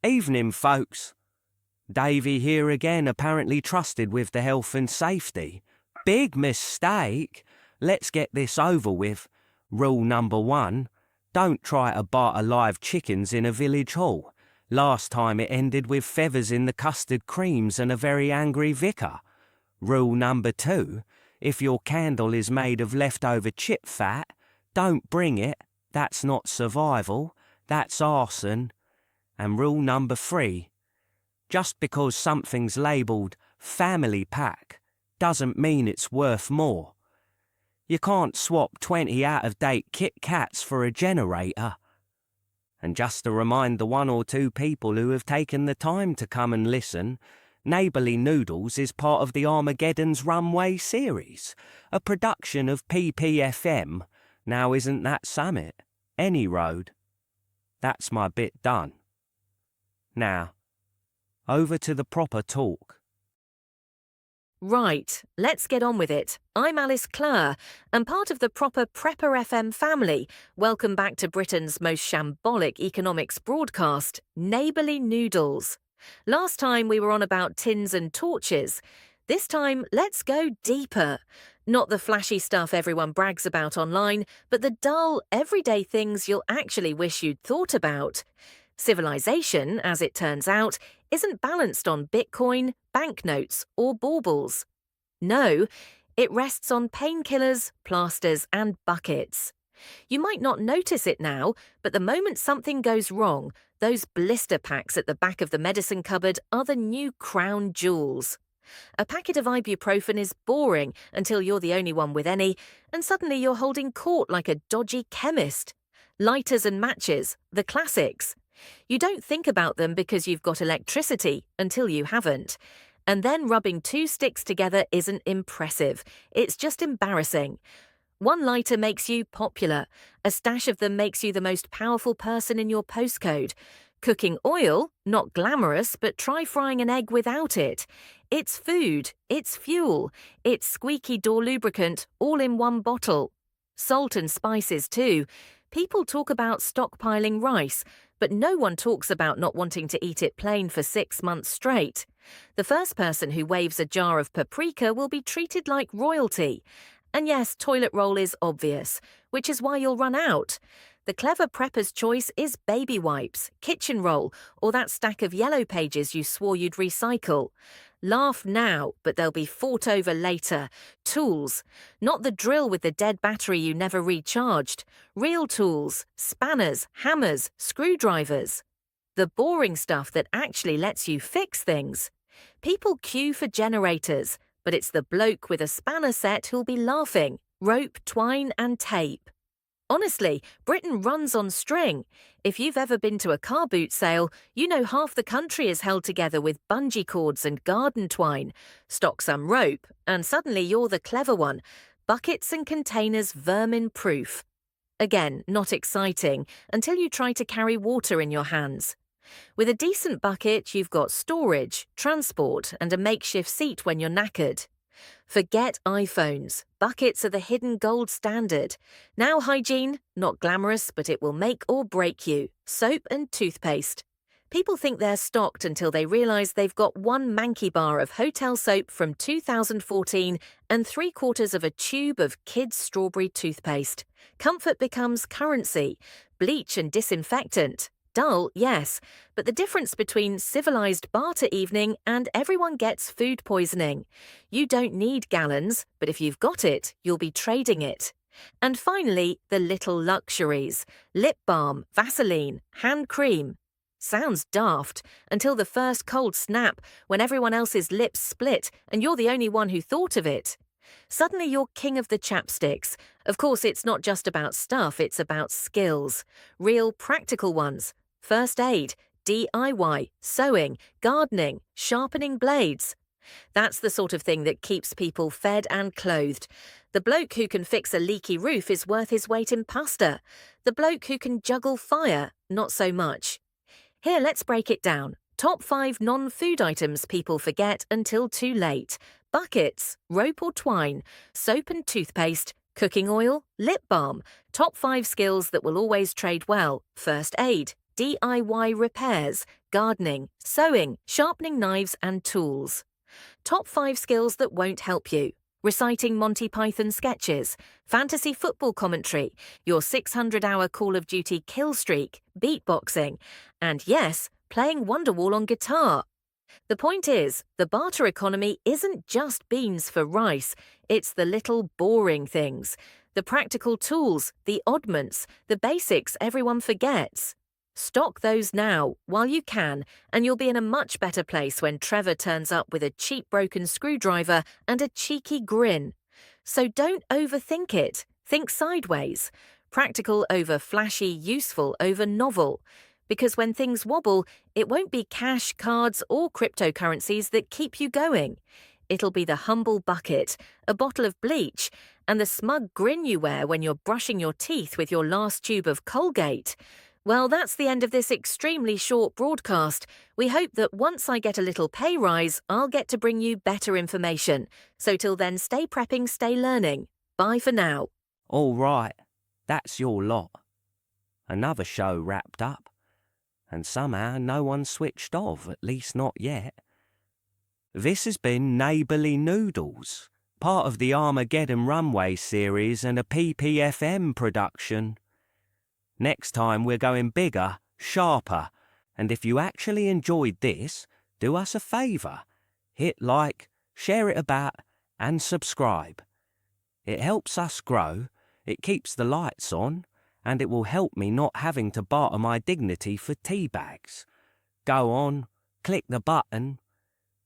Evening, folks. Davy here again, apparently trusted with the health and safety. Big mistake. Let's get this over with. Rule number 1. Don't try to barter live chickens in a village hall. Last time it ended with feathers in the custard creams and a very angry vicar. Rule number 2. If your candle is made of leftover chip fat, don't bring it. That's not survival. That's arson. And rule number 3. Just because something's labelled family pack doesn't mean it's worth more. You can't swap 20 out-of-date Kit Kats for a generator. And just to remind the 1 or 2 people who have taken the time to come and listen, Neighbourly Noodles is part of the Armageddon's Runway series, a production of PPFM. Now isn't that Summit? Any road. That's my bit done. Now, over to the proper talk. Right, let's get on with it. I'm Alice Clare, and part of the proper Prepper FM family. Welcome back to Britain's most shambolic economics broadcast, Neighbourly Noodles. Last time we were on about tins and torches. This time, let's go deeper. Not the flashy stuff everyone brags about online, but the dull, everyday things you'll actually wish you'd thought about. Civilization, as it turns out, isn't balanced on Bitcoin, banknotes, or baubles. No, it rests on painkillers, plasters, and buckets. You might not notice it now, but the moment something goes wrong, those blister packs at the back of the medicine cupboard are the new crown jewels. A packet of ibuprofen is boring until you're the only one with any, and suddenly you're holding court like a dodgy chemist. Lighters and matches, the classics. You don't think about them because you've got electricity until you haven't. And then rubbing 2 sticks together isn't impressive. It's just embarrassing. 1 lighter makes you popular. A stash of them makes you the most powerful person in your postcode. Cooking oil, not glamorous, but try frying an egg without it. It's food, it's fuel, it's squeaky door lubricant, all in 1 bottle. Salt and spices too. People talk about stockpiling rice, but no one talks about not wanting to eat it plain for 6 months straight. The first person who waves a jar of paprika will be treated like royalty. And yes, toilet roll is obvious, which is why you'll run out. The clever prepper's choice is baby wipes, kitchen roll, or that stack of yellow pages you swore you'd recycle. Laugh now, but they'll be fought over later. Tools. Not the drill with the dead battery you never recharged. Real tools. Spanners, hammers, screwdrivers. The boring stuff that actually lets you fix things. People queue for generators, but it's the bloke with a spanner set who'll be laughing. Rope, twine, and tape. Honestly, Britain runs on string. If you've ever been to a car boot sale, you know half the country is held together with bungee cords and garden twine. Stock some rope, and suddenly you're the clever one. Buckets and containers vermin-proof. Again, not exciting, until you try to carry water in your hands. With a decent bucket, you've got storage, transport, and a makeshift seat when you're knackered. Forget iPhones. Buckets are the hidden gold standard. Now hygiene, not glamorous, but it will make or break you. Soap and toothpaste. People think they're stocked until they realise they've got 1 manky bar of hotel soap from 2014 and 3/4 of a tube of kids' strawberry toothpaste. Comfort becomes currency. Bleach and disinfectant. Dull, yes, but the difference between civilised barter evening and everyone gets food poisoning. You don't need gallons, but if you've got it, you'll be trading it. And finally, the little luxuries. Lip balm, Vaseline, hand cream. Sounds daft, until the first cold snap when everyone else's lips split and you're the only one who thought of it. Suddenly you're king of the chapsticks. Of course, it's not just about stuff, it's about skills. Real practical ones. First aid, DIY, sewing, gardening, sharpening blades. That's the sort of thing that keeps people fed and clothed. The bloke who can fix a leaky roof is worth his weight in pasta. The bloke who can juggle fire, not so much. Here, let's break it down. Top 5 non-food items people forget until too late. Buckets, rope or twine, soap and toothpaste, cooking oil, lip balm. Top 5 skills that will always trade well. First aid, DIY repairs, gardening, sewing, sharpening knives and tools. Top 5 skills that won't help you. Reciting Monty Python sketches, fantasy football commentary, your 600-hour Call of Duty kill streak, beatboxing, and yes, playing Wonderwall on guitar. The point is, the barter economy isn't just beans for rice, it's the little boring things, the practical tools, the oddments, the basics everyone forgets. Stock those now, while you can, and you'll be in a much better place when Trevor turns up with a cheap broken screwdriver and a cheeky grin. So don't overthink it. Think sideways. Practical over flashy, useful over novel. Because when things wobble, it won't be cash, cards, or cryptocurrencies that keep you going. It'll be the humble bucket, a bottle of bleach, and the smug grin you wear when you're brushing your teeth with your last tube of Colgate. Well, that's the end of this extremely short broadcast. We hope that once I get a little pay rise, I'll get to bring you better information. So till then, stay prepping, stay learning. Bye for now. All right, that's your lot. Another show wrapped up. And somehow no one switched off, at least not yet. This has been Neighbourly Noodles, part of the Armageddon Runway series and a PPFM production. Next time we're going bigger, sharper, and if you actually enjoyed this, do us a favour. Hit like, share it about, and subscribe. It helps us grow, it keeps the lights on, and it will help me not having to barter my dignity for tea bags. Go on, click the button.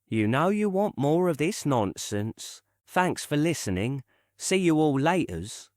You know you want more of this nonsense. Thanks for listening. See you all laters.